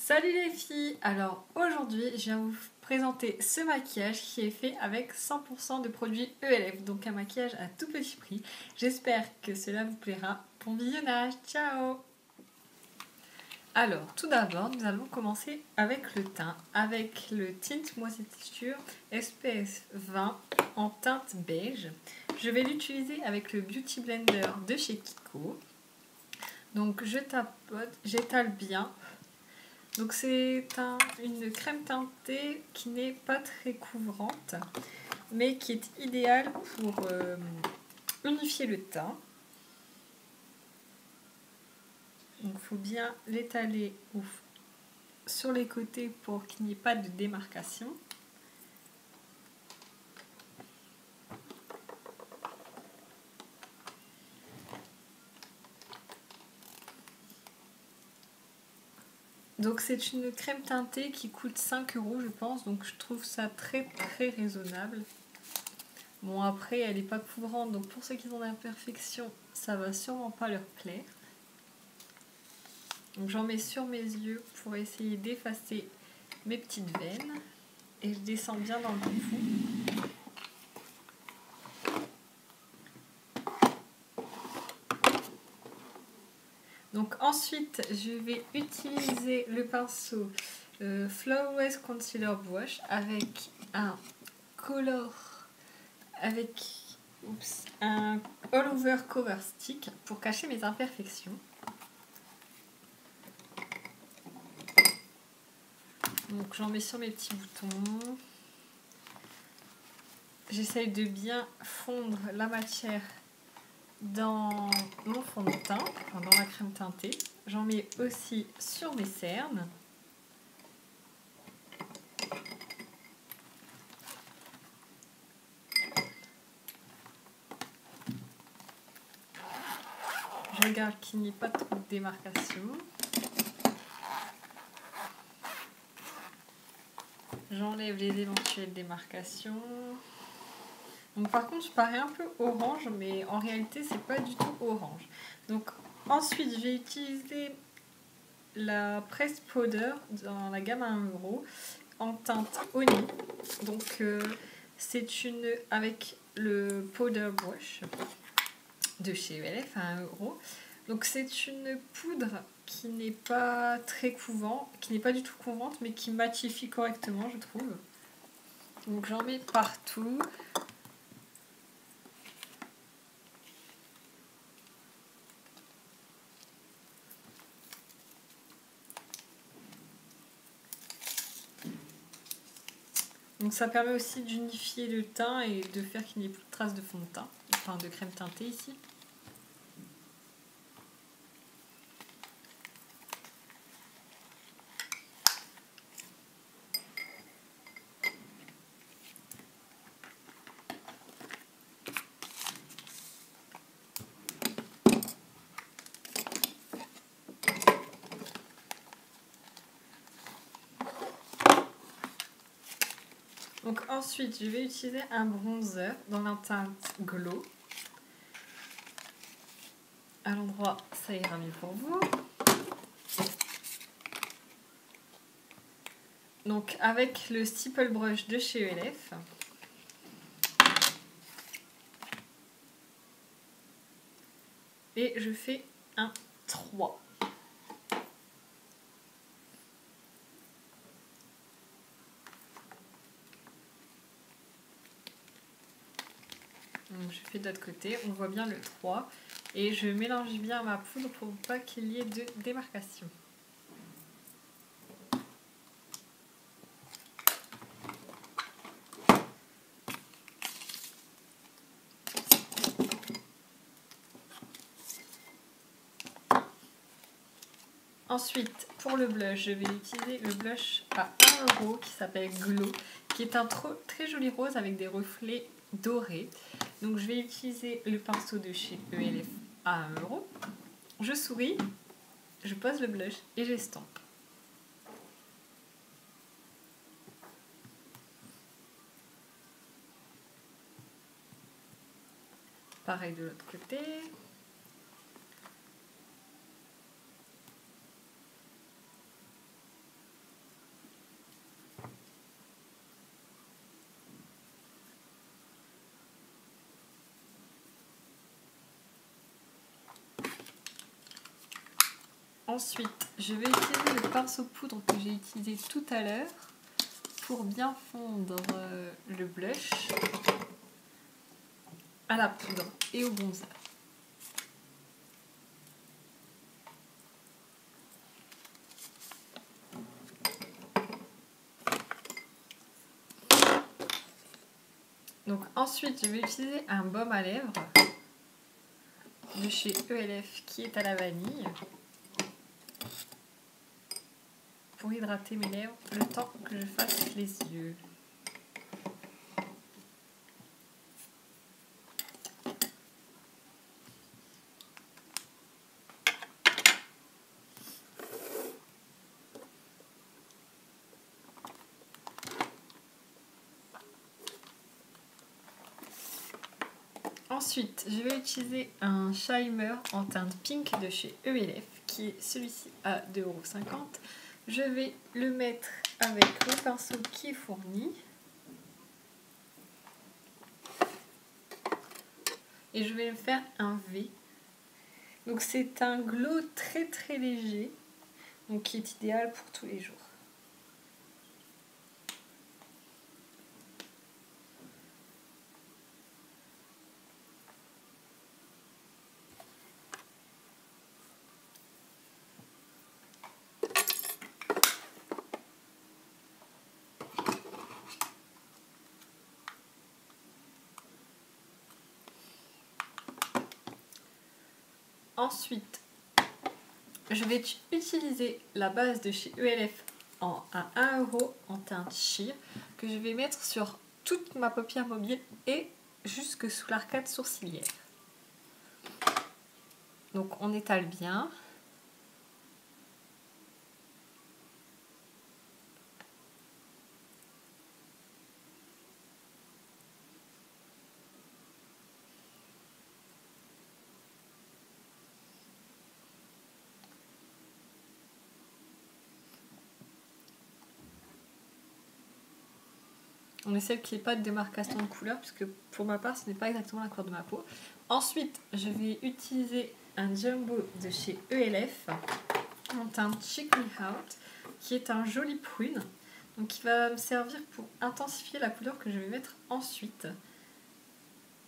Salut les filles! Alors aujourd'hui je viens vous présenter ce maquillage qui est fait avec 100% de produits ELF, donc un maquillage à tout petit prix. J'espère que cela vous plaira. Bon visionnage, ciao! Alors tout d'abord nous allons commencer avec le teint, avec le Tint Moisissure SPF 20 en teinte beige. Je vais l'utiliser avec le Beauty Blender de chez Kiko. Donc je tapote, j'étale bien. Donc c'est une crème teintée qui n'est pas très couvrante, mais qui est idéale pour unifier le teint. Donc il faut bien l'étaler sur les côtés pour qu'il n'y ait pas de démarcation. Donc c'est une crème teintée qui coûte 5 € je pense, donc je trouve ça très raisonnable. Bon après elle n'est pas couvrante, donc pour ceux qui ont l'imperfection, ça va sûrement pas leur plaire. Donc j'en mets sur mes yeux pour essayer d'effacer mes petites veines. Et je descends bien dans le fond. Donc ensuite, je vais utiliser le pinceau Flawless Concealer Brush avec un un All Over Cover Stick pour cacher mes imperfections. Donc j'en mets sur mes petits boutons. J'essaye de bien fondre la matière dans mon fond de teint, enfin dans la crème teintée. J'en mets aussi sur mes cernes. Je regarde qu'il n'y ait pas trop de démarcation. J'enlève les éventuelles démarcations. Donc par contre, je parais un peu orange, mais en réalité, c'est pas du tout orange. Donc ensuite, je vais utiliser la Press Powder dans la gamme à 1 € en teinte Honey. Donc c'est avec le Powder Brush de chez ELF à 1 €. Donc c'est une poudre qui n'est pas très qui n'est pas du tout couvrante, mais qui matifie correctement, je trouve. Donc j'en mets partout. Donc ça permet aussi d'unifier le teint et de faire qu'il n'y ait plus de traces de fond de teint, enfin de crème teintée ici. Donc ensuite, je vais utiliser un bronzer dans la teinte Glow. À l'endroit, ça ira mieux pour vous. Donc avec le Stipple Brush de chez ELF. Et je fais un 3. Donc je fais de l'autre côté, on voit bien le 3 et je mélange bien ma poudre pour pas qu'il y ait de démarcation. Ensuite, pour le blush, je vais utiliser le blush à 1 € qui s'appelle Glow, qui est un très joli rose avec des reflets dorés. Donc je vais utiliser le pinceau de chez ELF à 1 €. Je souris, je pose le blush et j'estompe. Pareil de l'autre côté. Ensuite, je vais utiliser le pinceau poudre que j'ai utilisé tout à l'heure pour bien fondre le blush à la poudre et au bronzer. Donc ensuite, je vais utiliser un baume à lèvres de chez ELF qui est à la vanille pour hydrater mes lèvres le temps que je fasse les yeux. Ensuite, je vais utiliser un shimer en teinte pink de chez ELF, qui est celui-ci à 2,50 €. Je vais le mettre avec le pinceau qui est fourni. Et je vais me faire un V. Donc c'est un glow très très léger, donc qui est idéal pour tous les jours. Ensuite, je vais utiliser la base de chez ELF à 1 € en teinte sheer que je vais mettre sur toute ma paupière mobile et jusque sous l'arcade sourcilière. Donc on étale bien. On essaie qu'il n'y ait pas de démarcation de couleur, puisque pour ma part, ce n'est pas exactement la couleur de ma peau. Ensuite, je vais utiliser un jumbo de chez ELF en teinte Check Me Out, qui est un joli prune, donc qui va me servir pour intensifier la couleur que je vais mettre ensuite.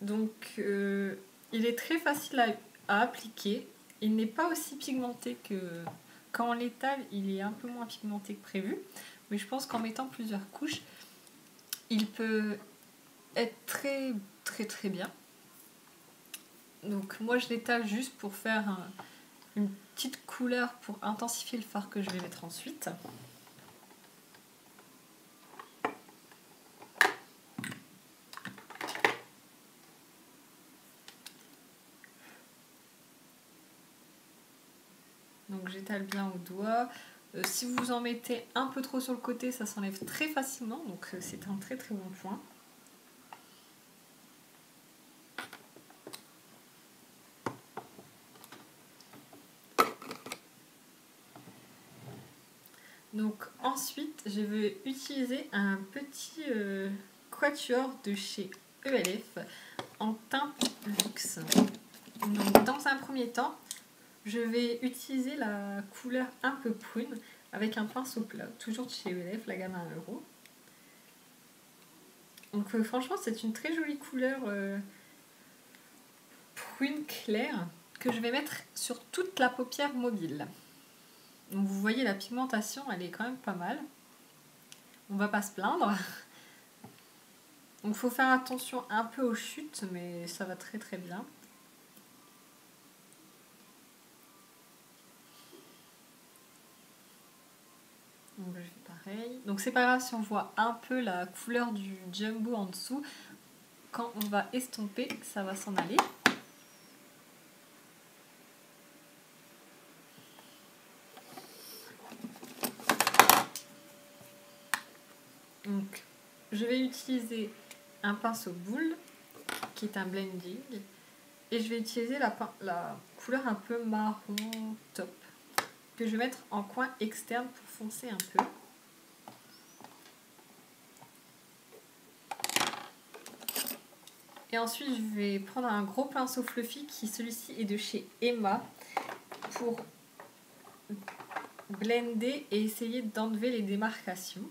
Donc, il est très facile à appliquer. Il n'est pas aussi pigmenté que quand on l'étale, il est un peu moins pigmenté que prévu. Mais je pense qu'en mettant plusieurs couches, il peut être très très très bien. Donc moi je l'étale juste pour faire une petite couleur pour intensifier le fard que je vais mettre ensuite. Donc j'étale bien au doigt. Si vous en mettez un peu trop sur le côté, ça s'enlève très facilement, donc c'est un très très bon point. Donc ensuite, je vais utiliser un petit quatuor de chez ELF en teinte luxe. Donc dans un premier temps, je vais utiliser la couleur un peu prune avec un pinceau plat, toujours de chez ELF, la gamme à 1 €. Donc franchement, c'est une très jolie couleur prune claire que je vais mettre sur toute la paupière mobile. Donc vous voyez, la pigmentation, elle est quand même pas mal. On va pas se plaindre. Donc il faut faire attention un peu aux chutes, mais ça va très très bien. Donc je fais pareil. Donc c'est pas grave si on voit un peu la couleur du jumbo en dessous. Quand on va estomper, ça va s'en aller. Donc je vais utiliser un pinceau boule qui est un blending et je vais utiliser la couleur un peu marron top que je vais mettre en coin externe pour foncer un peu. Et ensuite, je vais prendre un gros pinceau fluffy qui, celui-ci, est de chez Emma pour blender et essayer d'enlever les démarcations.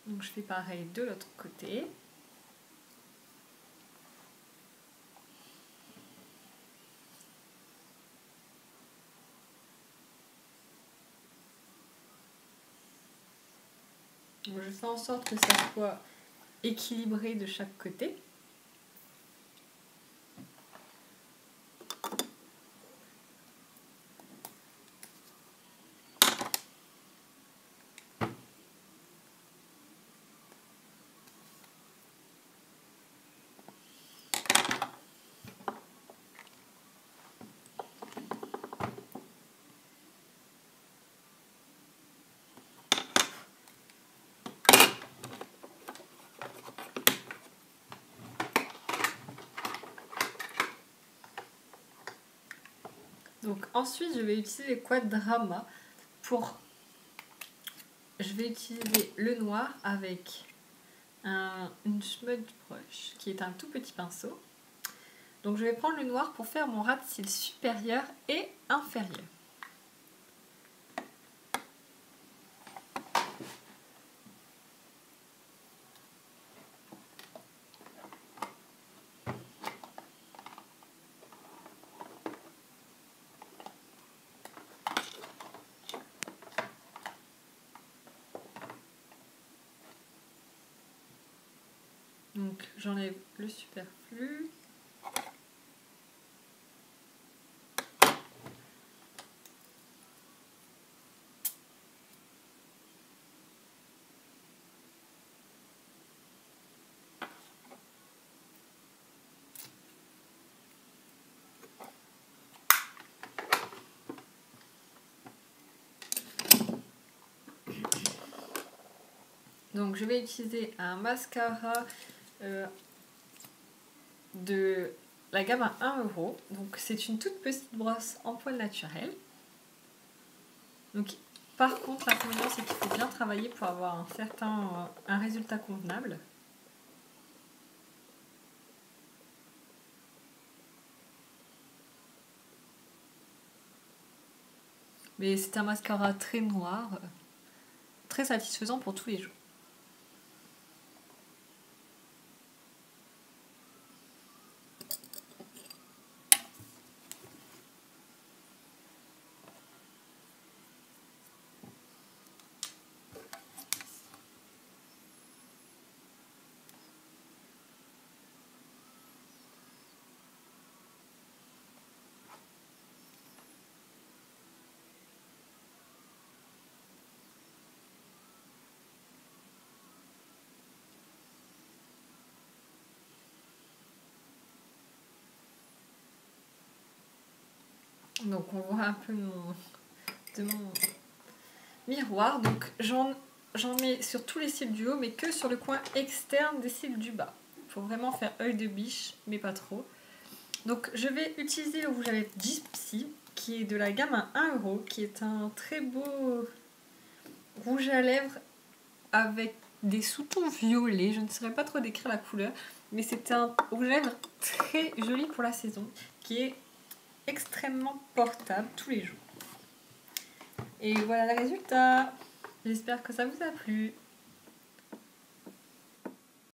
Donc je fais pareil de l'autre côté. Donc je fais en sorte que ça soit équilibré de chaque côté. Donc ensuite, je vais utiliser les Quadrama pour... Je vais utiliser le noir avec une smudge brush qui est un tout petit pinceau. Donc je vais prendre le noir pour faire mon ras de cils supérieur et inférieur. Donc j'enlève le superflu. Donc je vais utiliser un mascara de la gamme à 1 €. Donc c'est une toute petite brosse en poil naturel. Donc par contre l'inconvénient c'est qu'il faut bien travailler pour avoir un résultat convenable. Mais c'est un mascara très noir, très satisfaisant pour tous les jours. Donc on voit un peu de mon miroir. Donc j'en mets sur tous les cils du haut mais que sur le coin externe des cils du bas. Il faut vraiment faire œil de biche mais pas trop. Donc je vais utiliser le rouge à lèvres Gypsy qui est de la gamme à 1 €, qui est un très beau rouge à lèvres avec des sous-tons violets. Je ne saurais pas trop décrire la couleur, mais c'est un rouge à lèvres très joli pour la saison qui est extrêmement portable tous les jours. Et voilà le résultat. J'espère que ça vous a plu.